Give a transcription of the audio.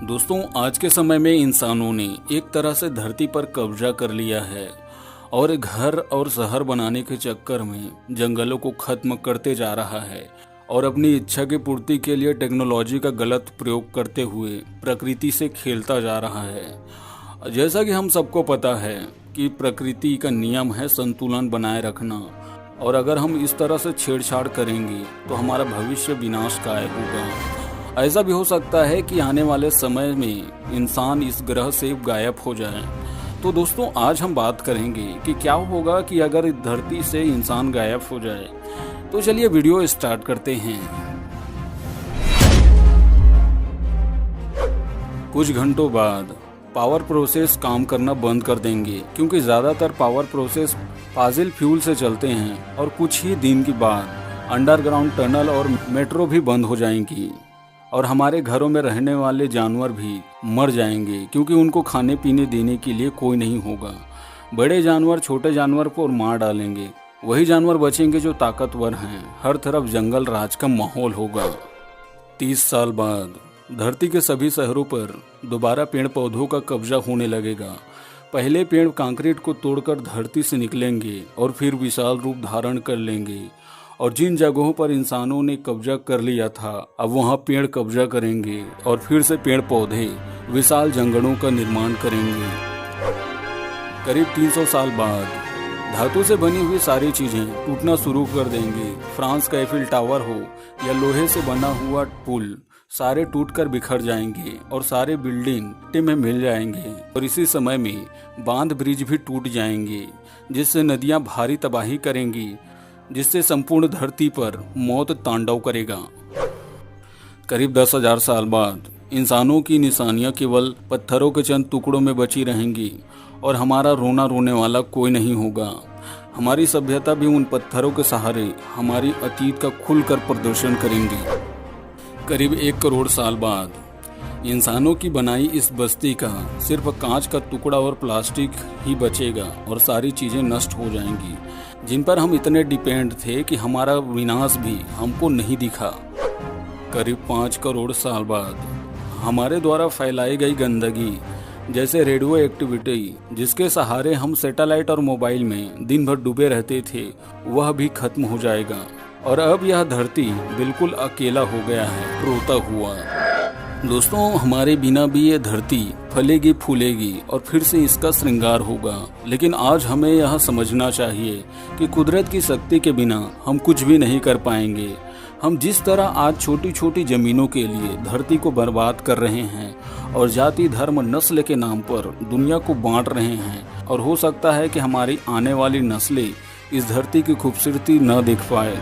दोस्तों, आज के समय में इंसानों ने एक तरह से धरती पर कब्जा कर लिया है और घर और शहर बनाने के चक्कर में जंगलों को खत्म करते जा रहा है और अपनी इच्छा की पूर्ति के लिए टेक्नोलॉजी का गलत प्रयोग करते हुए प्रकृति से खेलता जा रहा है। जैसा कि हम सबको पता है कि प्रकृति का नियम है संतुलन बनाए रखना, और अगर हम इस तरह से छेड़छाड़ करेंगे तो हमारा भविष्य विनाशकारी होगा। ऐसा भी हो सकता है कि आने वाले समय में इंसान इस ग्रह से गायब हो जाए। तो दोस्तों, आज हम बात करेंगे कि क्या होगा कि अगर धरती से इंसान गायब हो जाए। तो चलिए वीडियो स्टार्ट करते हैं। कुछ घंटों बाद पावर प्रोसेस काम करना बंद कर देंगे, क्योंकि ज़्यादातर पावर प्रोसेस फाजिल फ्यूल से चलते हैं, और कुछ ही दिन के बाद अंडरग्राउंड टनल और मेट्रो भी बंद हो जाएंगी और हमारे घरों में रहने वाले जानवर भी मर जाएंगे, क्योंकि उनको खाने पीने देने के लिए कोई नहीं होगा। बड़े जानवर छोटे जानवर को मार डालेंगे, वही जानवर बचेंगे जो ताकतवर हैं। हर तरफ जंगल राज का माहौल होगा। 30 साल बाद धरती के सभी शहरों पर दोबारा पेड़ पौधों का कब्जा होने लगेगा। पहले पेड़ कंक्रीट को तोड़कर धरती से निकलेंगे और फिर विशाल रूप धारण कर लेंगे, और जिन जगहों पर इंसानों ने कब्जा कर लिया था अब वहां पेड़ कब्जा करेंगे और फिर से पेड़ पौधे विशाल जंगलों का निर्माण करेंगे। करीब 300 साल बाद धातु से बनी हुई सारी चीजें टूटना शुरू कर देंगी। फ्रांस का एफिल टावर हो या लोहे से बना हुआ पुल, सारे टूटकर बिखर जाएंगे और सारे बिल्डिंग मिट्टी में मिल जाएंगे। और इसी समय में बांध ब्रिज भी टूट जाएंगे, जिससे नदियां भारी तबाही करेंगी, जिससे संपूर्ण धरती पर मौत तांडव करेगा। करीब 10,000 साल बाद इंसानों की निशानियां केवल पत्थरों के चंद टुकड़ों में बची रहेंगी और हमारा रोना रोने वाला कोई नहीं होगा। हमारी सभ्यता भी उन पत्थरों के सहारे हमारी अतीत का खुलकर प्रदर्शन करेंगी। करीब 1 करोड़ साल बाद इंसानों की बनाई इस बस्ती का सिर्फ कांच का टुकड़ा और प्लास्टिक ही बचेगा, और सारी चीजें नष्ट हो जाएंगी जिन पर हम इतने डिपेंड थे कि हमारा विनाश भी हमको नहीं दिखा। करीब 5 करोड़ साल बाद हमारे द्वारा फैलाई गई गंदगी, जैसे रेडियो एक्टिविटी, जिसके सहारे हम सैटेलाइट और मोबाइल में दिन भर डूबे रहते थे, वह भी खत्म हो जाएगा। और अब यह धरती बिल्कुल अकेला हो गया है, रोता हुआ। दोस्तों, हमारे बिना भी ये धरती फलेगी फूलेगी और फिर से इसका श्रृंगार होगा। लेकिन आज हमें यह समझना चाहिए कि कुदरत की शक्ति के बिना हम कुछ भी नहीं कर पाएंगे। हम जिस तरह आज छोटी छोटी जमीनों के लिए धरती को बर्बाद कर रहे हैं और जाति धर्म नस्ल के नाम पर दुनिया को बांट रहे हैं, और हो सकता है कि हमारी आने वाली नस्लें इस धरती की खूबसूरती न देख पाए।